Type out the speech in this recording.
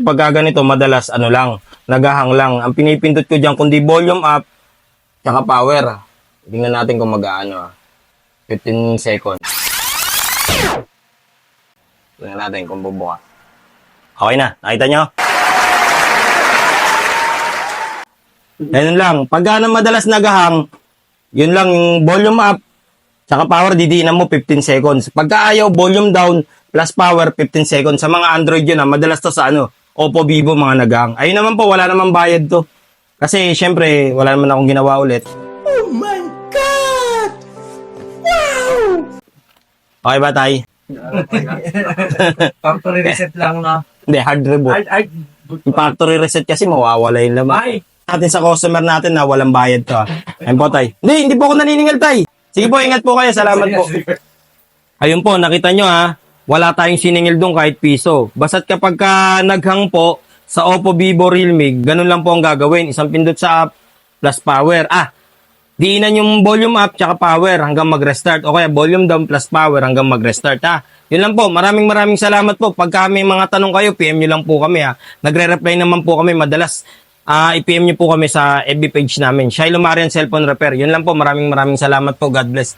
pagka ganito, madalas ano lang, nagahang lang. Ang pinipindot ko dyan, kundi volume up, tsaka power. Tingnan natin kung mag-aano. 15 seconds. Tingnan natin kung bubuka. Okay na, nakita nyo? Ganun lang. Pagka na madalas nagahang, yun lang yung volume up, tsaka power, didiinan mo 15 seconds. Pagka ayaw, volume down, plus power, 15 seconds. Sa mga Android yun, madalas to sa Oppo, Vivo, mga nagahang. Ayun naman po, wala naman bayad to. Kasi, syempre, wala naman akong ginawa ulit. Oh my God! Wow! Okay ba, Tay? Factory reset lang na. Hindi, hard reboot. Yung factory reset kasi mawawala yung laman. Ay! Natin sa customer natin na walang bayad to. Ayun po, Tay. Hindi po ako naniningil, Tay. Sige po, ingat po kayo. Salamat po. Ayun po, nakita nyo wala tayong siningil doon kahit piso. Basta't kapag naghang po sa Oppo, Vivo, Realme, ganun lang po ang gagawin. Isang pindot sa up plus power. Diinan yung volume up tsaka power hanggang mag-restart. O kaya volume down plus power hanggang mag-restart. Yun lang po. Maraming salamat po. Pagka may mga tanong kayo, PM nyo lang po kami. Nagre-reply naman po kami madalas. I-PM nyo po kami sa FB page namin. Shilo Marian Cellphone Repair. Yun lang po. Maraming salamat po. God bless.